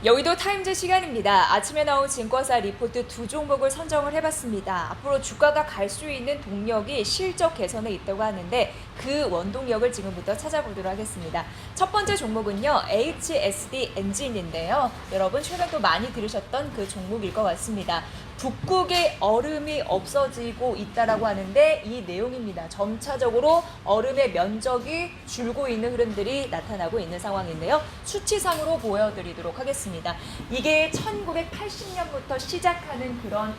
여의도 타임즈 시간입니다. 아침에 나온 증권사 리포트 두 종목을 선정을 해봤습니다. 앞으로 주가가 갈 수 있는 동력이 실적 개선에 있다고 하는데 그 원동력을 지금부터 찾아보도록 하겠습니다. 첫 번째 종목은요, HSD 엔진인데요. 여러분 최근 또 많이 들으셨던 그 종목일 것 같습니다. 북극의 얼음이 없어지고 있다라고 하는데 이 내용입니다. 점차적으로 얼음의 면적이 줄고 있는 흐름들이 나타나고 있는 상황인데요. 수치상으로 보여드리도록 하겠습니다. 이게 1980년부터 시작하는 그런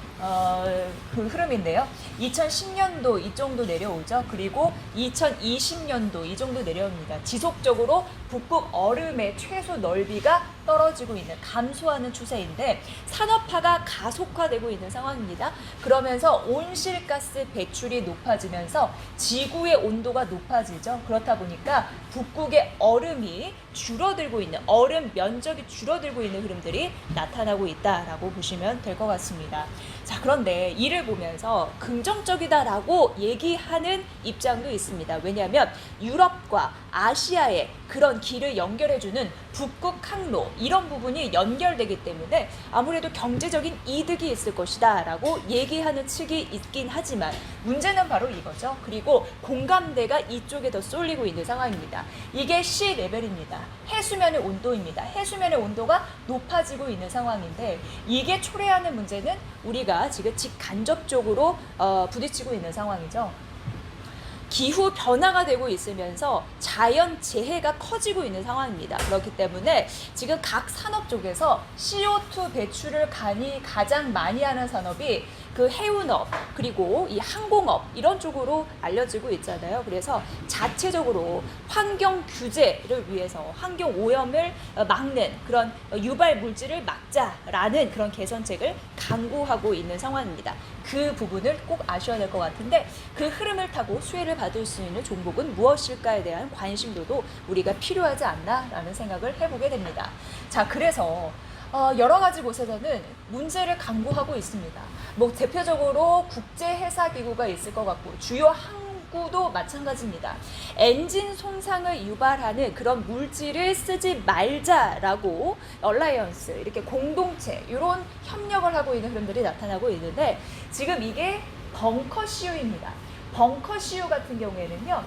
그 흐름인데요. 2010년도 이 정도 내려오죠. 그리고 2020년도 이 정도 내려옵니다. 지속적으로 북극 얼음의 최소 넓이가 떨어지고 있는, 감소하는 추세인데 산업화가 가속화되고 있는 상황입니다. 그러면서 온실가스 배출이 높아지면서 지구의 온도가 높아지죠. 그렇다 보니까 북극의 얼음이 줄어들고 있는, 얼음 면적이 줄어들고 있는 흐름들이 나타나고 있다라고 보시면 될 것 같습니다. 자, 그런데 이를 보면서 긍정적이다라고 얘기하는 입장도 있습니다. 왜냐하면 유럽과 아시아의 그런 길을 연결해주는 북극 항로, 이런 부분이 연결되기 때문에 아무래도 경제적인 이득이 있을 것이다 라고 얘기하는 측이 있긴 하지만 문제는 바로 이거죠. 그리고 공감대가 이쪽에 더 쏠리고 있는 상황입니다. 이게 C레벨입니다. 해수면의 온도입니다. 해수면의 온도가 높아지고 있는 상황인데 이게 초래하는 문제는 우리가 지금 직간접적으로 부딪히고 있는 상황이죠. 기후 변화가 되고 있으면서 자연 재해가 커지고 있는 상황입니다. 그렇기 때문에 지금 각 산업 쪽에서 CO2 배출을 가장 많이 하는 산업이 그 해운업 그리고 이 항공업 이런 쪽으로 알려지고 있잖아요. 그래서 자체적으로 환경 규제를 위해서 환경 오염을 막는 그런 유발 물질을 막자라는 그런 개선책을 강구하고 있는 상황입니다. 그 부분을 꼭 아셔야 될 것 같은데 그 흐름을 타고 수혜를 받을 수 있는 종목은 무엇일까에 대한 관심도도 우리가 필요하지 않나라는 생각을 해보게 됩니다. 자, 그래서 여러 가지 곳에서는 문제를 강구하고 있습니다. 뭐 대표적으로 국제해사기구가 있을 것 같고 주요 항구도 마찬가지입니다. 엔진 손상을 유발하는 그런 물질을 쓰지 말자라고 얼라이언스, 이렇게 공동체 이런 협력을 하고 있는 흐름들이 나타나고 있는데 지금 이게 벙커CU입니다. 벙커CU 같은 경우에는요,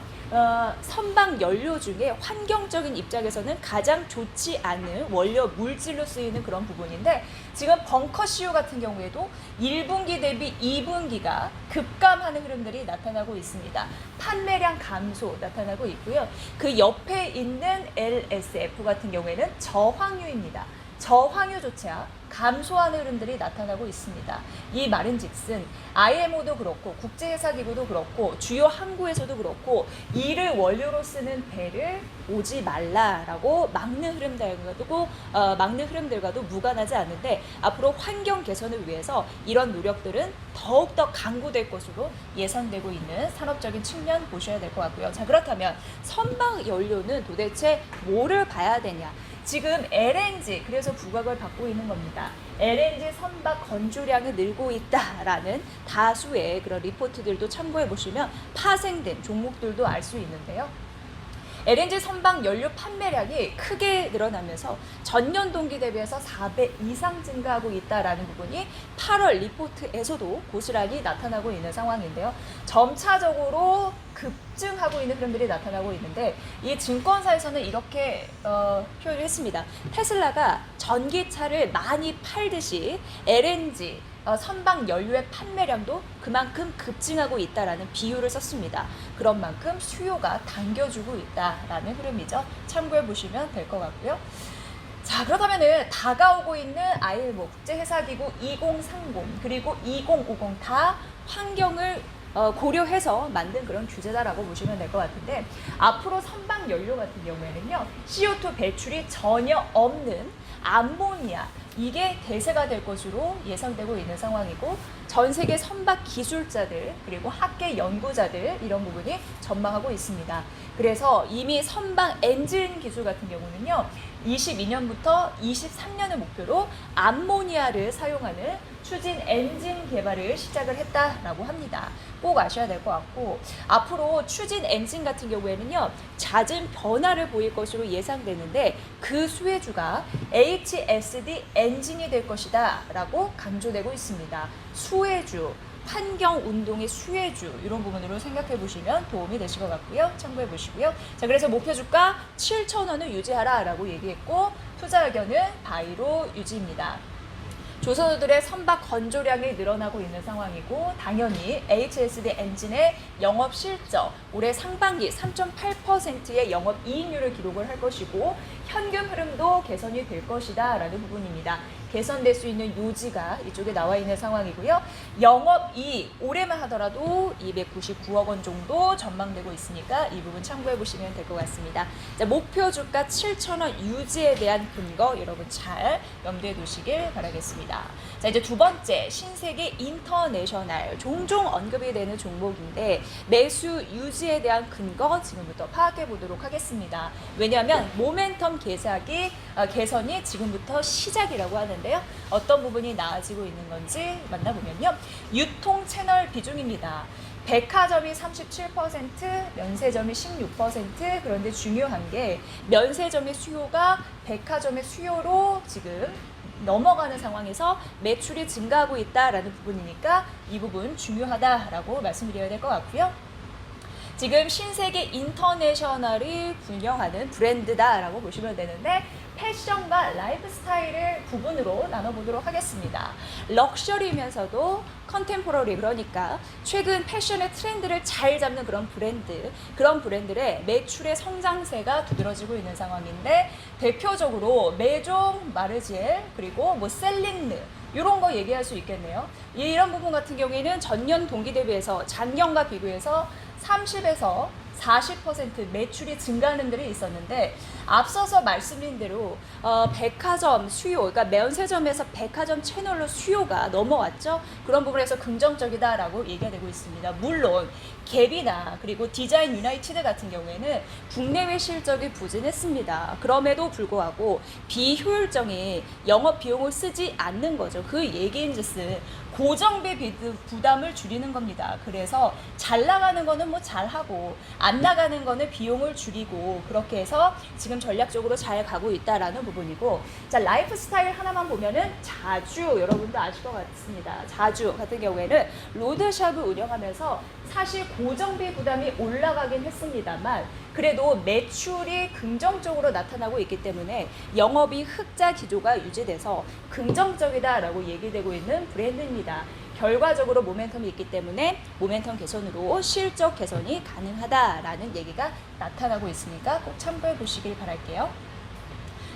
선박 연료 중에 환경적인 입장에서는 가장 좋지 않은 원료 물질로 쓰이는 그런 부분인데 지금 벙커CU 같은 경우에도 1분기 대비 2분기가 급감하는 흐름들이 나타나고 있습니다. 판매량 감소 나타나고 있고요. 그 옆에 있는 LSF 같은 경우에는 저황유입니다. 저황유조차 감소하는 흐름들이 나타나고 있습니다. 이 말인즉슨 IMO도 그렇고 국제해사기구도 그렇고 주요 항구에서도 그렇고 이를 원료로 쓰는 배를 오지 말라라고 막는 흐름들과도 무관하지 않은데 앞으로 환경 개선을 위해서 이런 노력들은 더욱더 강구될 것으로 예상되고 있는 산업적인 측면 보셔야 될 것 같고요. 자, 그렇다면 선박 연료는 도대체 뭐를 봐야 되냐? 지금 LNG, 그래서 부각을 받고 있는 겁니다. LNG 선박 건조량이 늘고 있다라는 다수의 그런 리포트들도 참고해 보시면 파생된 종목들도 알 수 있는데요. LNG 선박 연료 판매량이 크게 늘어나면서 전년 동기 대비해서 4배 이상 증가하고 있다라는 부분이 8월 리포트에서도 고스란히 나타나고 있는 상황인데요. 점차적으로 급증하고 있는 흐름들이 나타나고 있는데 이 증권사에서는 이렇게 표현을 했습니다. 테슬라가 전기차를 많이 팔듯이 LNG 선박 연료의 판매량도 그만큼 급증하고 있다라는 비유를 썼습니다. 그런 만큼 수요가 당겨주고 있다라는 흐름이죠. 참고해 보시면 될 것 같고요. 자, 그렇다면은 다가오고 있는 IMO 국제해사기구 2030 그리고 2050 다 환경을 고려해서 만든 그런 규제다라고 보시면 될 것 같은데 앞으로 선박 연료 같은 경우에는요, CO2 배출이 전혀 없는 암모니아, 이게 대세가 될 것으로 예상되고 있는 상황이고 전 세계 선박 기술자들 그리고 학계 연구자들 이런 부분이 전망하고 있습니다. 그래서 이미 선박 엔진 기술 같은 경우는요. 22년부터 23년을 목표로 암모니아를 사용하는 추진 엔진 개발을 시작을 했다라고 합니다. 꼭 아셔야 될 것 같고 앞으로 추진 엔진 같은 경우에는요. 잦은 변화를 보일 것으로 예상되는데 그 수혜주가 HSD 엔진이 될 것이다 라고 강조되고 있습니다. 수혜주, 환경운동의 수혜주 이런 부분으로 생각해 보시면 도움이 되실 것 같고요. 참고해 보시고요. 자, 그래서 목표 주가 7,000원을 유지하라 라고 얘기했고 투자 의견은 바이로 유지입니다. 조선우들의 선박 건조량이 늘어나고 있는 상황이고 당연히 HSD 엔진의 영업 실적 올해 상반기 3.8%의 영업 이익률을 기록을 할 것이고 현금 흐름도 개선이 될 것이다 라는 부분입니다. 개선될 수 있는 요지가 이쪽에 나와 있는 상황이고요. 영업이익 올해만 하더라도 299억 원 정도 전망되고 있으니까 이 부분 참고해 보시면 될 것 같습니다. 자, 목표 주가 7,000원 유지에 대한 근거 여러분 잘 염두에 두시길 바라겠습니다. 자, 이제 두 번째 신세계 인터내셔널 종종 언급이 되는 종목인데 매수 유지에 대한 근거 지금부터 파악해 보도록 하겠습니다. 왜냐하면 모멘텀 개선이 지금부터 시작이라고 하는데요. 어떤 부분이 나아지고 있는 건지 만나보면요. 유통 채널 비중입니다. 백화점이 37%, 면세점이 16%. 그런데 중요한 게 면세점의 수요가 백화점의 수요로 지금 넘어가는 상황에서 매출이 증가하고 있다라는 부분이니까 이 부분 중요하다라고 말씀드려야 될 것 같고요. 지금 신세계 인터내셔널이 분영하는 브랜드다라고 보시면 되는데 패션과 라이프 스타일을 부분으로 나눠보도록 하겠습니다. 럭셔리면서도 컨템포러리 그러니까 최근 패션의 트렌드를 잘 잡는 그런 브랜드의 매출의 성장세가 두드러지고 있는 상황인데 대표적으로 메종, 마르지엘 그리고 셀린느 이런 거 얘기할 수 있겠네요. 이런 부분 같은 경우에는 전년 동기 대비해서 작년과 비교해서 30에서 40% 매출이 증가하는 들이 있었는데 앞서서 말씀드린 대로 백화점 수요, 그러니까 면세점에서 백화점 채널로 수요가 넘어왔죠. 그런 부분에서 긍정적이다라고 얘기가 되고 있습니다. 물론 갭이나 그리고 디자인 유나이티드 같은 경우에는 국내외 실적이 부진했습니다. 그럼에도 불구하고 비효율적인 영업 비용을 쓰지 않는 거죠. 그 얘기인즉슨 고정비 부담을 줄이는 겁니다. 그래서 잘 나가는 거는 뭐 잘하고 안 나가는 거는 비용을 줄이고 그렇게 해서 지금 전략적으로 잘 가고 있다라는 부분이고 자 라이프 스타일 하나만 보면은 자주 여러분도 아실 것 같습니다. 자주 같은 경우에는 로드샵을 운영하면서 사실 고정비 부담이 올라가긴 했습니다만 그래도 매출이 긍정적으로 나타나고 있기 때문에 영업이 흑자 기조가 유지돼서 긍정적이다라고 얘기되고 있는 브랜드입니다. 결과적으로 모멘텀이 있기 때문에 모멘텀 개선으로 실적 개선이 가능하다라는 얘기가 나타나고 있으니까 꼭 참고해 보시길 바랄게요.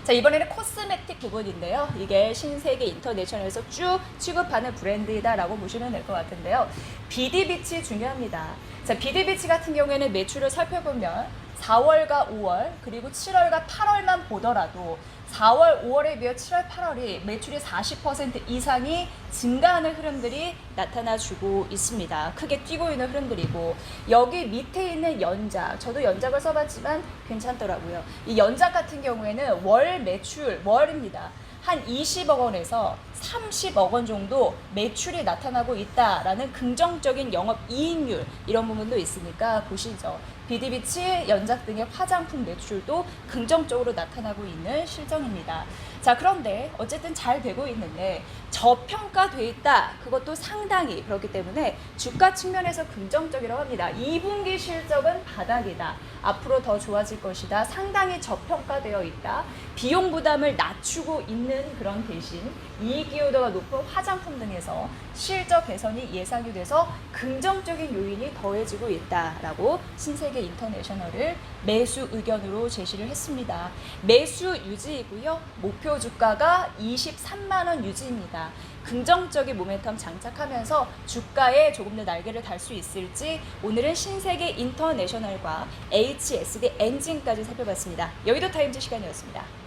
자, 이번에는 코스메틱 부분인데요. 이게 신세계 인터내셔널에서 쭉 취급하는 브랜드이다라고 보시면 될 것 같은데요. 비디비치 중요합니다. 자, 비디비치 같은 경우에는 매출을 살펴보면 4월과 5월 그리고 7월과 8월만 보더라도 4월, 5월에 비해 7월, 8월이 매출이 40% 이상이 증가하는 흐름들이 나타나주고 있습니다. 크게 뛰고 있는 흐름들이고 여기 밑에 있는 연작, 저도 연작을 써봤지만 괜찮더라고요. 이 연작 같은 경우에는 월 매출, 월입니다. 한 20억 원에서 30억 원 정도 매출이 나타나고 있다라는 긍정적인 영업 이익률 이런 부분도 있으니까 보시죠. 비디비치, 연작 등의 화장품 매출도 긍정적으로 나타나고 있는 실정입니다. 자, 그런데 어쨌든 잘 되고 있는데 저평가돼 있다. 그것도 상당히 그렇기 때문에 주가 측면에서 긍정적이라고 합니다. 2분기 실적은 바닥이다. 앞으로 더 좋아질 것이다. 상당히 저평가되어 있다. 비용 부담을 낮추고 있는 그런 대신 이익 기여도가 높은 화장품 등에서 실적 개선이 예상이 돼서 긍정적인 요인이 더해지고 있다라고 신세계 인터내셔널을 매수 의견으로 제시를 했습니다. 매수 유지이고요. 목표 주가가 23만 원 유지입니다. 긍정적인 모멘텀 장착하면서 주가에 조금 더 날개를 달 수 있을지 오늘은 신세계 인터내셔널과 HSD 엔진까지 살펴봤습니다. 여의도 타임즈 시간이었습니다.